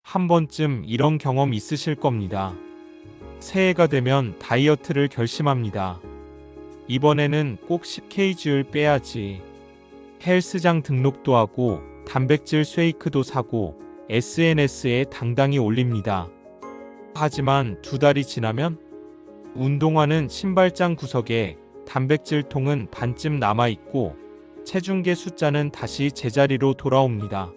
한 번쯤 이런 경험 있으실 겁니다. 새해가 되면 다이어트를 결심합니다. 이번에는 꼭 10kg를 빼야지. 헬스장 등록도 하고 단백질 쉐이크도 사고 SNS에 당당히 올립니다. 하지만 2달이 지나면 운동화는 신발장 구석에, 단백질통은 반쯤 남아있고 체중계 숫자는 다시 제자리로 돌아옵니다.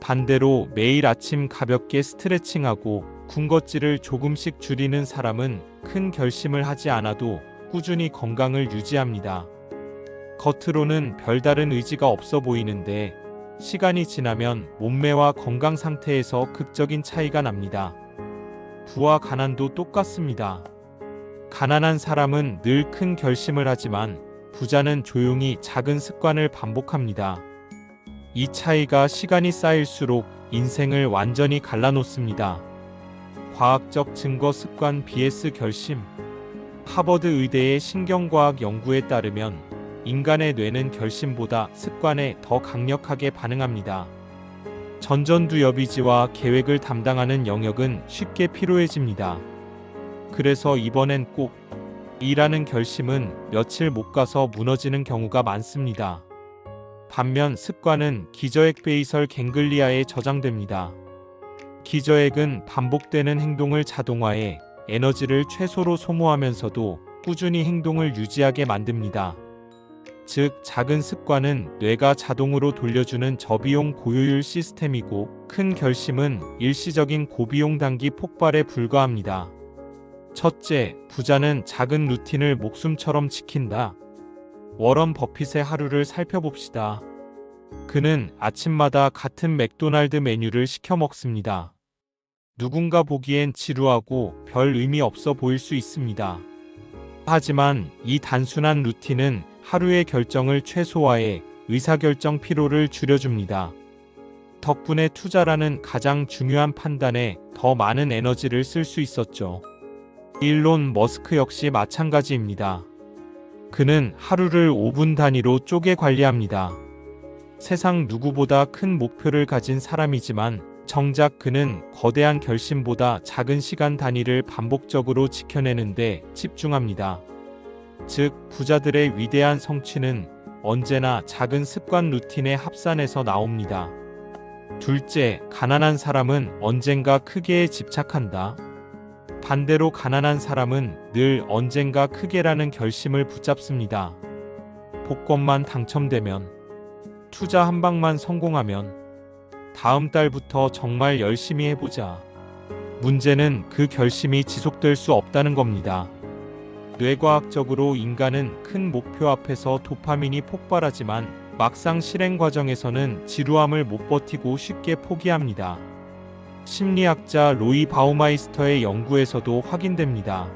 반대로 매일 아침 가볍게 스트레칭하고 군것질을 조금씩 줄이는 사람은 큰 결심을 하지 않아도 꾸준히 건강을 유지합니다. 겉으로는 별다른 의지가 없어 보이는데 시간이 지나면 몸매와 건강 상태에서 극적인 차이가 납니다. 부와 가난도 똑같습니다. 가난한 사람은 늘 큰 결심을 하지만 부자는 조용히 작은 습관을 반복합니다. 이 차이가 시간이 쌓일수록 인생을 완전히 갈라놓습니다. 과학적 증거 습관 vs 결심. 하버드 의대의 신경과학 연구에 따르면 인간의 뇌는 결심보다 습관에 더 강력하게 반응합니다. 전전두엽이지와 계획을 담당하는 영역은 쉽게 피로해집니다. 그래서 이번엔 꼭 이라는 결심은 며칠 못 가서 무너지는 경우가 많습니다. 반면 습관은 기저핵 베이설 갱글리아에 저장됩니다. 기저핵은 반복되는 행동을 자동화해 에너지를 최소로 소모하면서도 꾸준히 행동을 유지하게 만듭니다. 즉, 작은 습관은 뇌가 자동으로 돌려주는 저비용 고효율 시스템이고, 큰 결심은 일시적인 고비용 단기 폭발에 불과합니다. 첫째, 부자는 작은 루틴을 목숨처럼 지킨다. 워런 버핏의 하루를 살펴봅시다. 그는 아침마다 같은 맥도날드 메뉴를 시켜 먹습니다. 누군가 보기엔 지루하고 별 의미 없어 보일 수 있습니다. 하지만 이 단순한 루틴은 하루의 결정을 최소화해 의사결정 피로를 줄여줍니다. 덕분에 투자라는 가장 중요한 판단에 더 많은 에너지를 쓸 수 있었죠. 일론 머스크 역시 마찬가지입니다. 그는 하루를 5분 단위로 쪼개 관리합니다. 세상 누구보다 큰 목표를 가진 사람이지만 정작 그는 거대한 결심보다 작은 시간 단위를 반복적으로 지켜내는데 집중합니다. 즉, 부자들의 위대한 성취는 언제나 작은 습관 루틴의 합산에서 나옵니다. 둘째, 가난한 사람은 언젠가 크게에 집착한다. 반대로 가난한 사람은 늘 언젠가 크게라는 결심을 붙잡습니다. 복권만 당첨되면, 투자 한 방만 성공하면, 다음 달부터 정말 열심히 해보자. 문제는 그 결심이 지속될 수 없다는 겁니다. 뇌과학적으로 인간은 큰 목표 앞에서 도파민이 폭발하지만 막상 실행 과정에서는 지루함을 못 버티고 쉽게 포기합니다. 심리학자 로이 바우마이스터의 연구에서도 확인됩니다.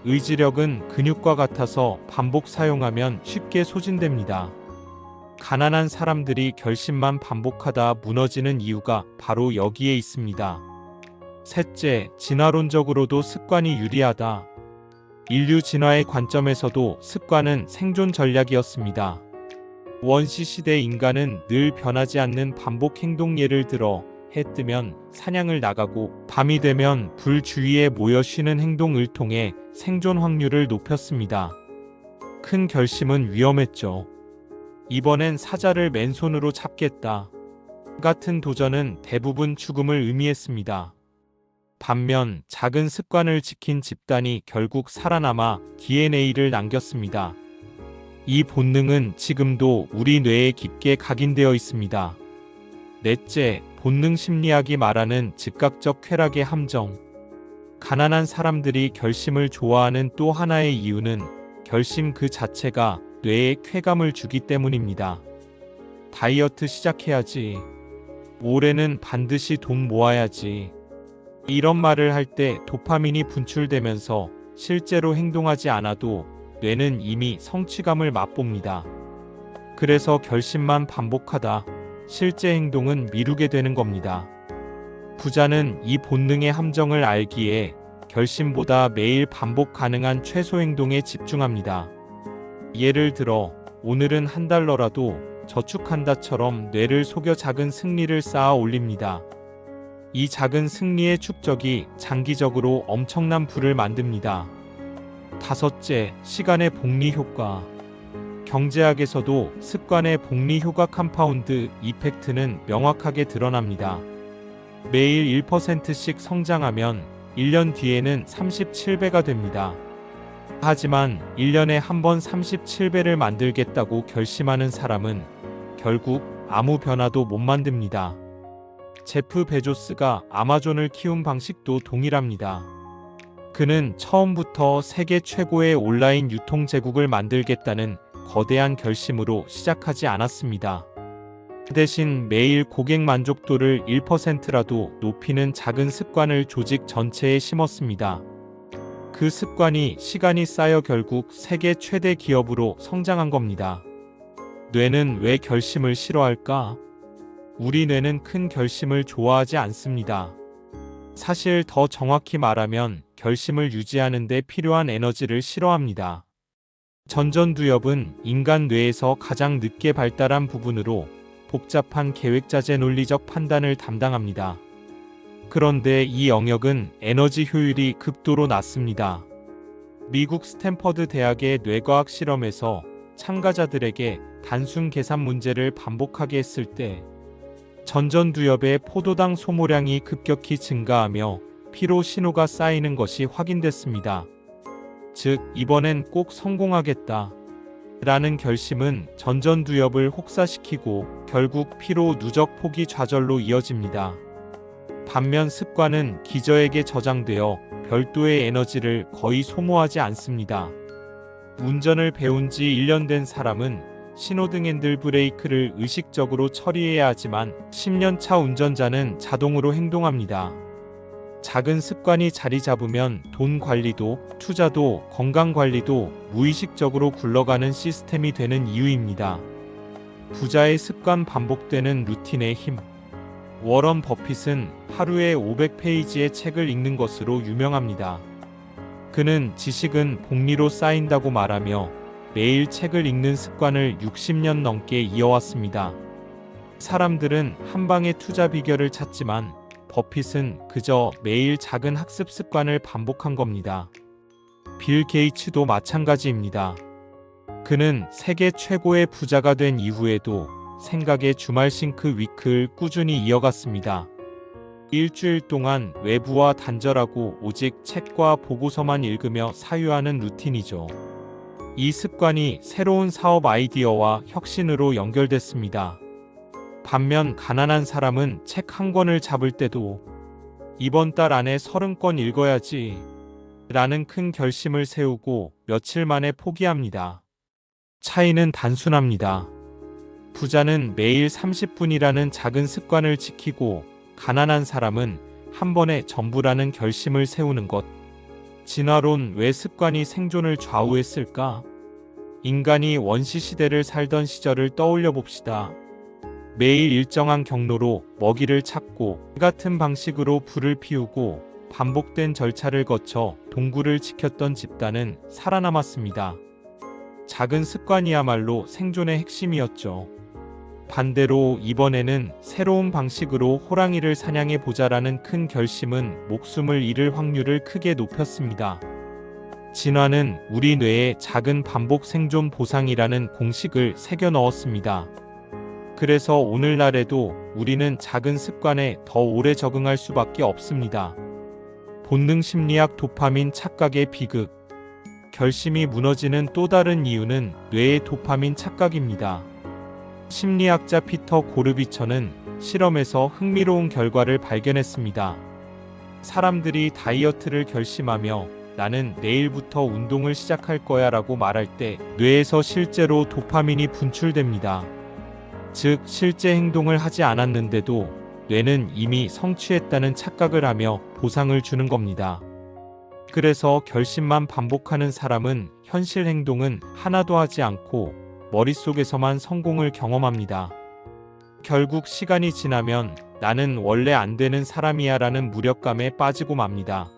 의지력은 근육과 같아서 반복 사용하면 쉽게 소진됩니다. 가난한 사람들이 결심만 반복하다 무너지는 이유가 바로 여기에 있습니다. 셋째, 진화론적으로도 습관이 유리하다. 인류 진화의 관점에서도 습관은 생존 전략이었습니다. 원시 시대 인간은 늘 변하지 않는 반복 행동, 예를 들어 해 뜨면 사냥을 나가고 밤이 되면 불 주위에 모여 쉬는 행동을 통해 생존 확률을 높였습니다. 큰 결심은 위험했죠. 이번엔 사자를 맨손으로 잡겠다 같은 도전은 대부분 죽음을 의미했습니다. 반면 작은 습관을 지킨 집단이 결국 살아남아 DNA를 남겼습니다. 이 본능은 지금도 우리 뇌에 깊게 각인되어 있습니다. 넷째, 본능 심리학이 말하는 즉각적 쾌락의 함정. 가난한 사람들이 결심을 좋아하는 또 하나의 이유는 결심 그 자체가 뇌에 쾌감을 주기 때문입니다. 다이어트 시작해야지. 올해는 반드시 돈 모아야지. 이런 말을 할 때 도파민이 분출되면서 실제로 행동하지 않아도 뇌는 이미 성취감을 맛봅니다. 그래서 결심만 반복하다 실제 행동은 미루게 되는 겁니다. 부자는 이 본능의 함정을 알기에 결심보다 매일 반복 가능한 최소 행동에 집중합니다. 예를 들어 오늘은 $1라도 저축한다처럼 뇌를 속여 작은 승리를 쌓아 올립니다. 이 작은 승리의 축적이 장기적으로 엄청난 부를 만듭니다. 다섯째, 시간의 복리 효과. 경제학에서도 습관의 복리 효과 컴파운드 이펙트는 명확하게 드러납니다. 매일 1%씩 성장하면 1년 뒤에는 37배가 됩니다. 하지만 1년에 한 번 37배를 만들겠다고 결심하는 사람은 결국 아무 변화도 못 만듭니다. 제프 베조스가 아마존을 키운 방식도 동일합니다. 그는 처음부터 세계 최고의 온라인 유통 제국을 만들겠다는 거대한 결심으로 시작하지 않았습니다. 대신 매일 고객 만족도를 1%라도 높이는 작은 습관을 조직 전체에 심었습니다. 그 습관이 시간이 쌓여 결국 세계 최대 기업으로 성장한 겁니다. 뇌는 왜 결심을 싫어할까? 우리 뇌는 큰 결심을 좋아하지 않습니다. 사실 더 정확히 말하면 결심을 유지하는 데 필요한 에너지를 싫어합니다. 전전두엽은 인간 뇌에서 가장 늦게 발달한 부분으로 복잡한 계획자재 논리적 판단을 담당합니다. 그런데 이 영역은 에너지 효율이 극도로 낮습니다. 미국 스탠퍼드 대학의 뇌과학 실험에서 참가자들에게 단순 계산 문제를 반복하게 했을 때 전전두엽의 포도당 소모량이 급격히 증가하며 피로 신호가 쌓이는 것이 확인됐습니다. 즉, 이번엔 꼭 성공하겠다 라는 결심은 전전두엽을 혹사시키고 결국 피로 누적 포기 좌절로 이어집니다. 반면 습관은 기저에게 저장되어 별도의 에너지를 거의 소모하지 않습니다. 운전을 배운 지 1년 된 사람은 신호등 핸들 브레이크를 의식적으로 처리해야 하지만 10년 차 운전자는 자동으로 행동합니다. 작은 습관이 자리 잡으면 돈 관리도, 투자도, 건강 관리도 무의식적으로 굴러가는 시스템이 되는 이유입니다. 부자의 습관 반복되는 루틴의 힘. 워런 버핏은 하루에 500페이지의 책을 읽는 것으로 유명합니다. 그는 지식은 복리로 쌓인다고 말하며 매일 책을 읽는 습관을 60년 넘게 이어왔습니다. 사람들은 한방의 투자 비결을 찾지만 버핏은 그저 매일 작은 학습 습관을 반복한 겁니다. 빌 게이츠도 마찬가지입니다. 그는 세계 최고의 부자가 된 이후에도 생각의 주말 싱크 위크를 꾸준히 이어갔습니다. 일주일 동안 외부와 단절하고 오직 책과 보고서만 읽으며 사유하는 루틴이죠. 이 습관이 새로운 사업 아이디어와 혁신으로 연결됐습니다. 반면 가난한 사람은 책 한 권을 잡을 때도 이번 달 안에 30권 읽어야지 라는 큰 결심을 세우고 며칠 만에 포기합니다. 차이는 단순합니다. 부자는 매일 30분이라는 작은 습관을 지키고 가난한 사람은 한 번에 전부라는 결심을 세우는 것. 진화론 왜 습관이 생존을 좌우했을까? 인간이 원시시대를 살던 시절을 떠올려 봅시다. 매일 일정한 경로로 먹이를 찾고 같은 방식으로 불을 피우고 반복된 절차를 거쳐 동굴을 지켰던 집단은 살아남았습니다. 작은 습관이야말로 생존의 핵심이었죠. 반대로 이번에는 새로운 방식으로 호랑이를 사냥해 보자라는 큰 결심은 목숨을 잃을 확률을 크게 높였습니다. 진화는 우리 뇌에 작은 반복 생존 보상이라는 공식을 새겨 넣었습니다. 그래서 오늘날에도 우리는 작은 습관에 더 오래 적응할 수밖에 없습니다. 본능 심리학 도파민 착각의 비극. 결심이 무너지는 또 다른 이유는 뇌의 도파민 착각입니다. 심리학자 피터 고르비처는 실험에서 흥미로운 결과를 발견했습니다. 사람들이 다이어트를 결심하며 나는 내일부터 운동을 시작할 거야 라고 말할 때 뇌에서 실제로 도파민이 분출됩니다. 즉, 실제 행동을 하지 않았는데도 뇌는 이미 성취했다는 착각을 하며 보상을 주는 겁니다. 그래서 결심만 반복하는 사람은 현실 행동은 하나도 하지 않고 머릿속에서만 성공을 경험합니다. 결국 시간이 지나면 나는 원래 안 되는 사람이야 라는 무력감에 빠지고 맙니다.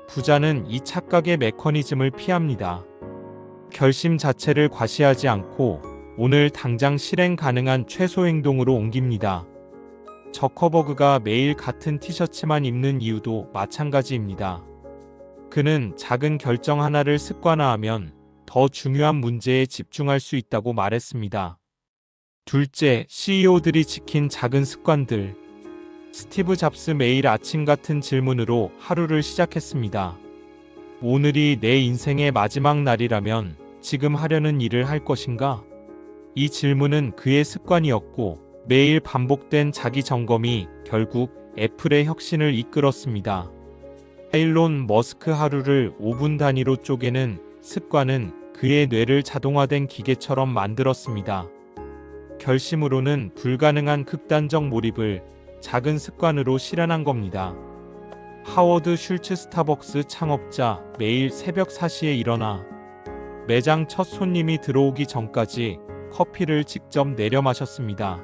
부자는 이 착각의 메커니즘을 피합니다. 결심 자체를 과시하지 않고 오늘 당장 실행 가능한 최소 행동으로 옮깁니다. 저커버그가 매일 같은 티셔츠만 입는 이유도 마찬가지입니다. 그는 작은 결정 하나를 습관화하면 더 중요한 문제에 집중할 수 있다고 말했습니다. 둘째, CEO들이 지킨 작은 습관들. 스티브 잡스 매일 아침 같은 질문으로 하루를 시작했습니다. 오늘이 내 인생의 마지막 날이라면 지금 하려는 일을 할 것인가? 이 질문은 그의 습관이었고 매일 반복된 자기 점검이 결국 애플의 혁신을 이끌었습니다. 일론 머스크 하루를 5분 단위로 쪼개는 습관은 그의 뇌를 자동화된 기계처럼 만들었습니다. 결심으로는 불가능한 극단적 몰입을 작은 습관으로 실현한 겁니다. 하워드 슐츠 스타벅스 창업자 매일 새벽 4시에 일어나 매장 첫 손님이 들어오기 전까지 커피를 직접 내려 마셨습니다.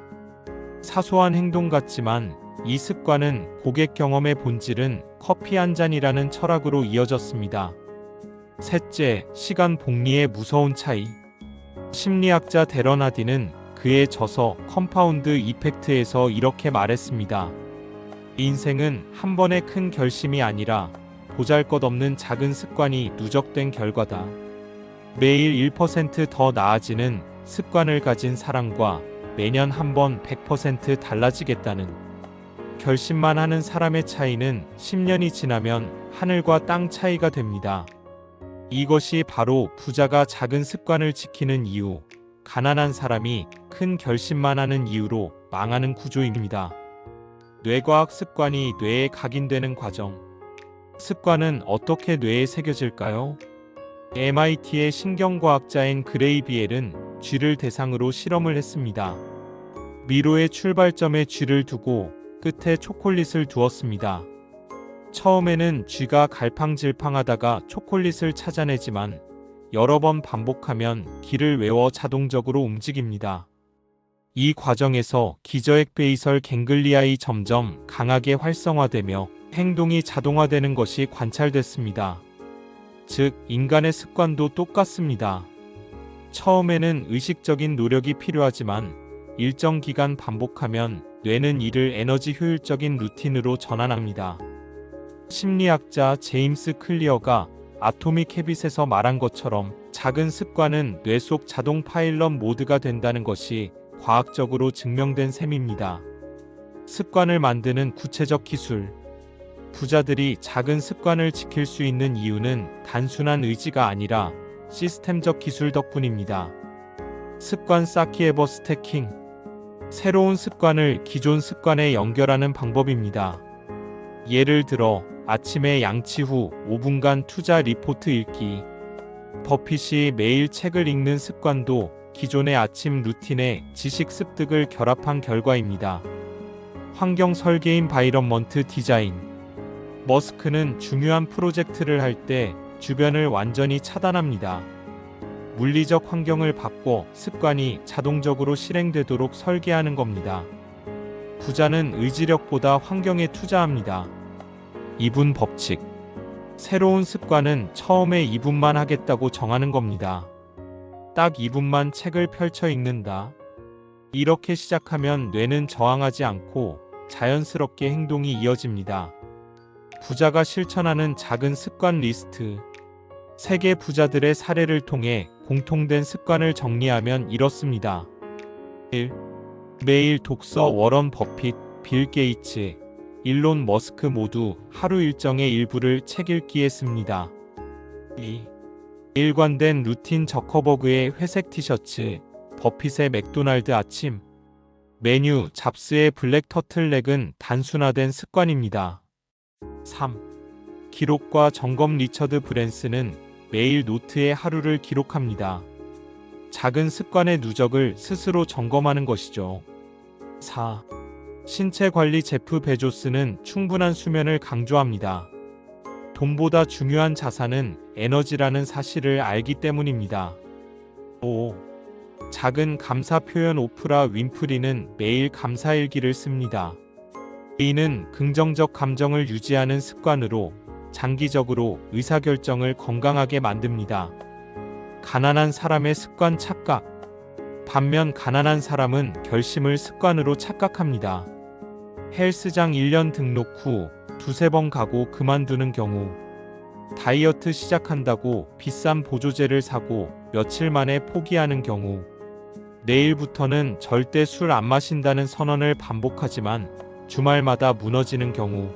사소한 행동 같지만 이 습관은 고객 경험의 본질은 커피 한 잔이라는 철학으로 이어졌습니다. 셋째, 시간 복리의 무서운 차이. 심리학자 데런 하디는 그의 저서 컴파운드 이펙트에서 이렇게 말했습니다. 인생은 한 번의 큰 결심이 아니라 보잘것없는 작은 습관이 누적된 결과다. 매일 1% 더 나아지는 습관을 가진 사람과 매년 한 번 100% 달라지겠다는 결심만 하는 사람의 차이는 10년이 지나면 하늘과 땅 차이가 됩니다. 이것이 바로 부자가 작은 습관을 지키는 이유, 가난한 사람이 큰 결심만 하는 이유로 망하는 구조입니다. 뇌과학 습관이 뇌에 각인되는 과정. 습관은 어떻게 뇌에 새겨질까요? MIT의 신경과학자인 그레이 비엘은 쥐를 대상으로 실험을 했습니다. 미로의 출발점에 쥐를 두고 끝에 초콜릿을 두었습니다. 처음에는 쥐가 갈팡질팡하다가 초콜릿을 찾아내지만 여러 번 반복하면 길을 외워 자동적으로 움직입니다. 이 과정에서 기저핵 베이설 갱글리아이 점점 강하게 활성화되며 행동이 자동화되는 것이 관찰됐습니다. 즉, 인간의 습관도 똑같습니다. 처음에는 의식적인 노력이 필요하지만 일정 기간 반복하면 뇌는 이를 에너지 효율적인 루틴으로 전환합니다. 심리학자 제임스 클리어가 아토믹 헤빗에서 말한 것처럼 작은 습관은 뇌 속 자동 파일럿 모드가 된다는 것이 과학적으로 증명된 셈입니다. 습관을 만드는 구체적 기술. 부자들이 작은 습관을 지킬 수 있는 이유는 단순한 의지가 아니라 시스템적 기술 덕분입니다. 습관 쌓기 에버 스태킹. 새로운 습관을 기존 습관에 연결하는 방법입니다. 예를 들어 아침에 양치 후 5분간 투자 리포트 읽기. 버핏이 매일 책을 읽는 습관도 기존의 아침 루틴에 지식 습득을 결합한 결과입니다. 환경 설계 인바이런먼트 디자인. 머스크는 중요한 프로젝트를 할 때 주변을 완전히 차단합니다. 물리적 환경을 바꿔 습관이 자동적으로 실행되도록 설계하는 겁니다. 부자는 의지력보다 환경에 투자합니다. 2분 법칙. 새로운 습관은 처음에 2분만 하겠다고 정하는 겁니다. 딱 2분만 책을 펼쳐 읽는다. 이렇게 시작하면 뇌는 저항하지 않고 자연스럽게 행동이 이어집니다. 부자가 실천하는 작은 습관 리스트. 세계 부자들의 사례를 통해 공통된 습관을 정리하면 이렇습니다. 1. 매일 독서. 워런 버핏, 빌 게이츠, 일론 머스크 모두 하루 일정의 일부를 책 읽기에 씁니다. 2. 일관된 루틴. 저커버그의 회색 티셔츠, 버핏의 맥도날드 아침 메뉴. 잡스의 블랙 터틀넥은 단순화된 습관입니다. 3. 기록과 점검. 리처드 브랜슨은 매일 노트에 하루를 기록합니다. 작은 습관의 누적을 스스로 점검하는 것이죠. 4. 신체 관리. 제프 베조스는 충분한 수면을 강조합니다. 돈보다 중요한 자산은 에너지라는 사실을 알기 때문입니다. 5. 작은 감사 표현. 오프라 윈프리는 매일 감사일기를 씁니다. 이는 긍정적 감정을 유지하는 습관으로 장기적으로 의사결정을 건강하게 만듭니다. 가난한 사람의 습관 착각. 반면 가난한 사람은 결심을 습관으로 착각합니다. 헬스장 1년 등록 후 두세 번 가고 그만두는 경우, 다이어트 시작한다고 비싼 보조제를 사고 며칠 만에 포기하는 경우, 내일부터는 절대 술 안 마신다는 선언을 반복하지만 주말마다 무너지는 경우,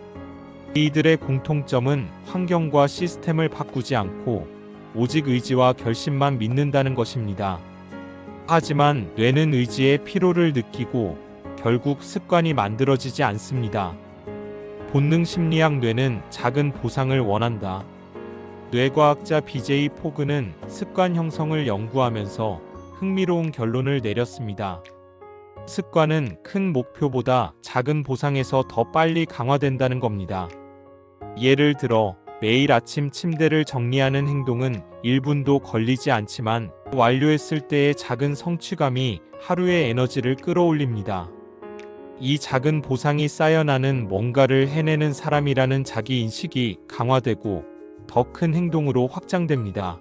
이들의 공통점은 환경과 시스템을 바꾸지 않고 오직 의지와 결심만 믿는다는 것입니다. 하지만 뇌는 의지의 피로를 느끼고 결국 습관이 만들어지지 않습니다. 본능 심리학 뇌는 작은 보상을 원한다. 뇌과학자 BJ 포그는 습관 형성을 연구하면서 흥미로운 결론을 내렸습니다. 습관은 큰 목표보다 작은 보상에서 더 빨리 강화된다는 겁니다. 예를 들어 매일 아침 침대를 정리하는 행동은 1분도 걸리지 않지만 완료했을 때의 작은 성취감이 하루의 에너지를 끌어올립니다. 이 작은 보상이 쌓여 나는 뭔가를 해내는 사람이라는 자기 인식이 강화되고 더 큰 행동으로 확장됩니다.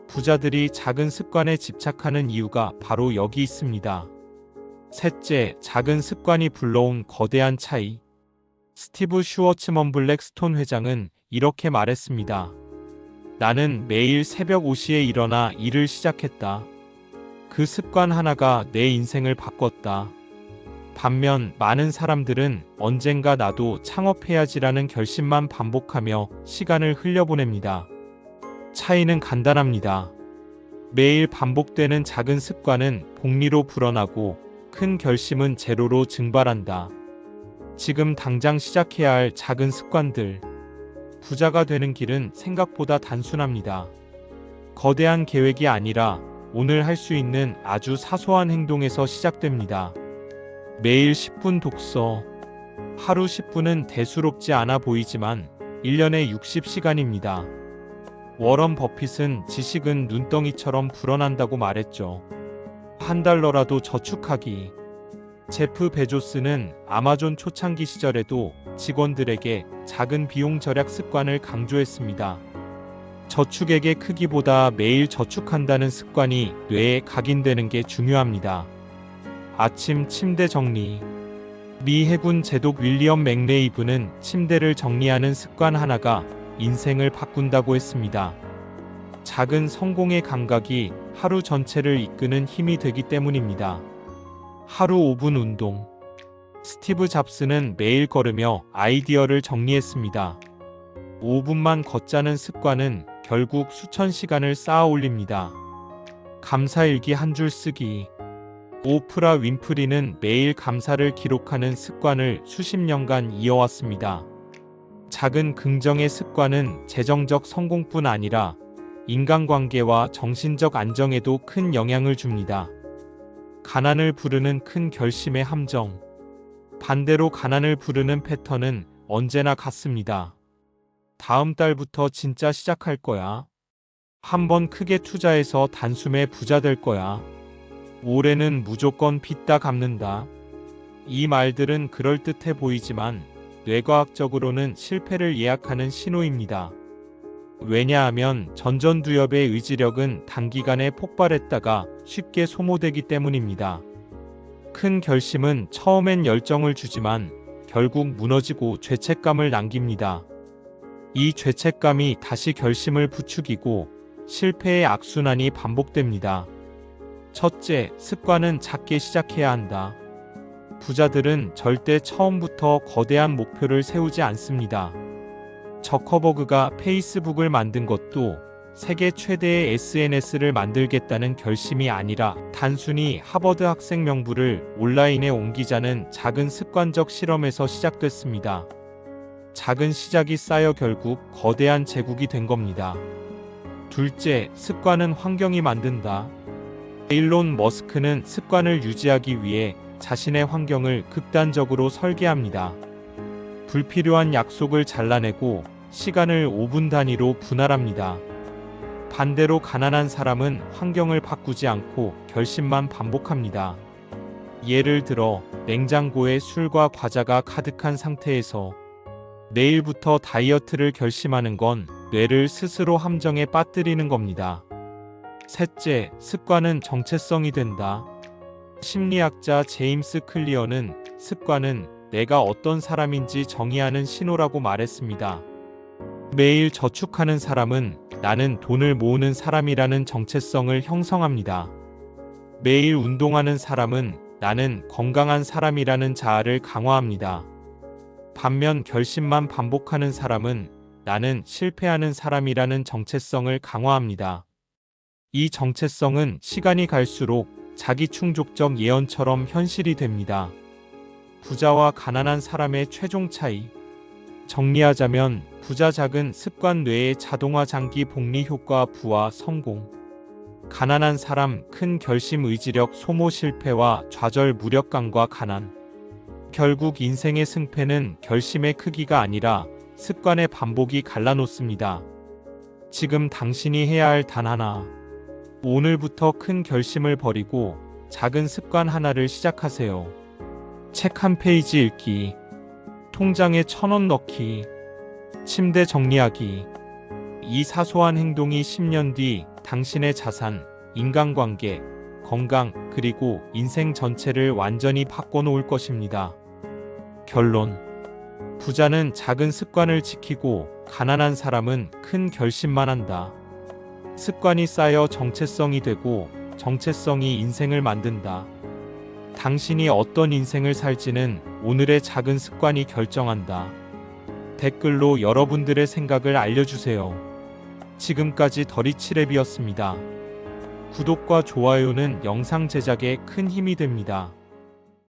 부자들이 작은 습관에 집착하는 이유가 바로 여기 있습니다. 셋째, 작은 습관이 불러온 거대한 차이. 스티브 슈워츠먼 블랙스톤 회장은 이렇게 말했습니다. 나는 매일 새벽 5시에 일어나 일을 시작했다. 그 습관 하나가 내 인생을 바꿨다. 반면 많은 사람들은 언젠가 나도 창업해야지라는 결심만 반복하며 시간을 흘려보냅니다. 차이는 간단합니다. 매일 반복되는 작은 습관은 복리로 불어나고 큰 결심은 제로로 증발한다. 지금 당장 시작해야 할 작은 습관들. 부자가 되는 길은 생각보다 단순합니다. 거대한 계획이 아니라 오늘 할 수 있는 아주 사소한 행동에서 시작됩니다. 매일 10분 독서. 하루 10분은 대수롭지 않아 보이지만 1년에 60시간입니다. 워런 버핏은 지식은 눈덩이처럼 불어난다고 말했죠. $1라도 저축하기. 제프 베조스는 아마존 초창기 시절에도 직원들에게 작은 비용 절약 습관을 강조했습니다. 저축액의 크기보다 매일 저축한다는 습관이 뇌에 각인되는 게 중요합니다. 아침 침대 정리. 미 해군 제독 윌리엄 맥레이브는 침대를 정리하는 습관 하나가 인생을 바꾼다고 했습니다. 작은 성공의 감각이 하루 전체를 이끄는 힘이 되기 때문입니다. 하루 5분 운동. 스티브 잡스는 매일 걸으며 아이디어를 정리했습니다. 5분만 걷자는 습관은 결국 수천 시간을 쌓아 올립니다. 감사일기 한 줄 쓰기. 오프라 윈프리는 매일 감사를 기록하는 습관을 수십 년간 이어왔습니다. 작은 긍정의 습관은 재정적 성공뿐 아니라 인간관계와 정신적 안정에도 큰 영향을 줍니다. 가난을 부르는 큰 결심의 함정. 반대로 가난을 부르는 패턴은 언제나 같습니다. 다음 달부터 진짜 시작할 거야. 한번 크게 투자해서 단숨에 부자 될 거야. 올해는 무조건 빚 다 갚는다. 이 말들은 그럴듯해 보이지만 뇌과학적으로는 실패를 예약하는 신호입니다. 왜냐하면 전전두엽의 의지력은 단기간에 폭발했다가 쉽게 소모되기 때문입니다. 큰 결심은 처음엔 열정을 주지만 결국 무너지고 죄책감을 남깁니다. 이 죄책감이 다시 결심을 부추기고 실패의 악순환이 반복됩니다. 첫째, 습관은 작게 시작해야 한다. 부자들은 절대 처음부터 거대한 목표를 세우지 않습니다. 저커버그가 페이스북을 만든 것도 세계 최대의 SNS를 만들겠다는 결심이 아니라 단순히 하버드 학생 명부를 온라인에 옮기자는 작은 습관적 실험에서 시작됐습니다. 작은 시작이 쌓여 결국 거대한 제국이 된 겁니다. 둘째, 습관은 환경이 만든다. 일론 머스크는 습관을 유지하기 위해 자신의 환경을 극단적으로 설계합니다. 불필요한 약속을 잘라내고 시간을 5분 단위로 분할합니다. 반대로 가난한 사람은 환경을 바꾸지 않고 결심만 반복합니다. 예를 들어 냉장고에 술과 과자가 가득한 상태에서 내일부터 다이어트를 결심하는 건 뇌를 스스로 함정에 빠뜨리는 겁니다. 셋째, 습관은 정체성이 된다. 심리학자 제임스 클리어는 습관은 내가 어떤 사람인지 정의하는 신호라고 말했습니다. 매일 저축하는 사람은 나는 돈을 모으는 사람이라는 정체성을 형성합니다. 매일 운동하는 사람은 나는 건강한 사람이라는 자아를 강화합니다. 반면 결심만 반복하는 사람은 나는 실패하는 사람이라는 정체성을 강화합니다. 이 정체성은 시간이 갈수록 자기 충족적 예언처럼 현실이 됩니다. 부자와 가난한 사람의 최종 차이. 정리하자면 부자 작은 습관 뇌의 자동화 장기 복리 효과 부와 성공. 가난한 사람 큰 결심 의지력 소모 실패와 좌절 무력감과 가난. 결국 인생의 승패는 결심의 크기가 아니라 습관의 반복이 갈라놓습니다. 지금 당신이 해야 할 단 하나. 오늘부터 큰 결심을 버리고 작은 습관 하나를 시작하세요. 책 한 페이지 읽기, 통장에 1,000원 넣기, 침대 정리하기. 이 사소한 행동이 10년 뒤 당신의 자산, 인간관계, 건강, 그리고 인생 전체를 완전히 바꿔놓을 것입니다. 결론. 부자는 작은 습관을 지키고 가난한 사람은 큰 결심만 한다. 습관이 쌓여 정체성이 되고 정체성이 인생을 만든다. 당신이 어떤 인생을 살지는 오늘의 작은 습관이 결정한다. 댓글로 여러분들의 생각을 알려주세요. 지금까지 더리치랩이었습니다. 구독과 좋아요는 영상 제작에 큰 힘이 됩니다.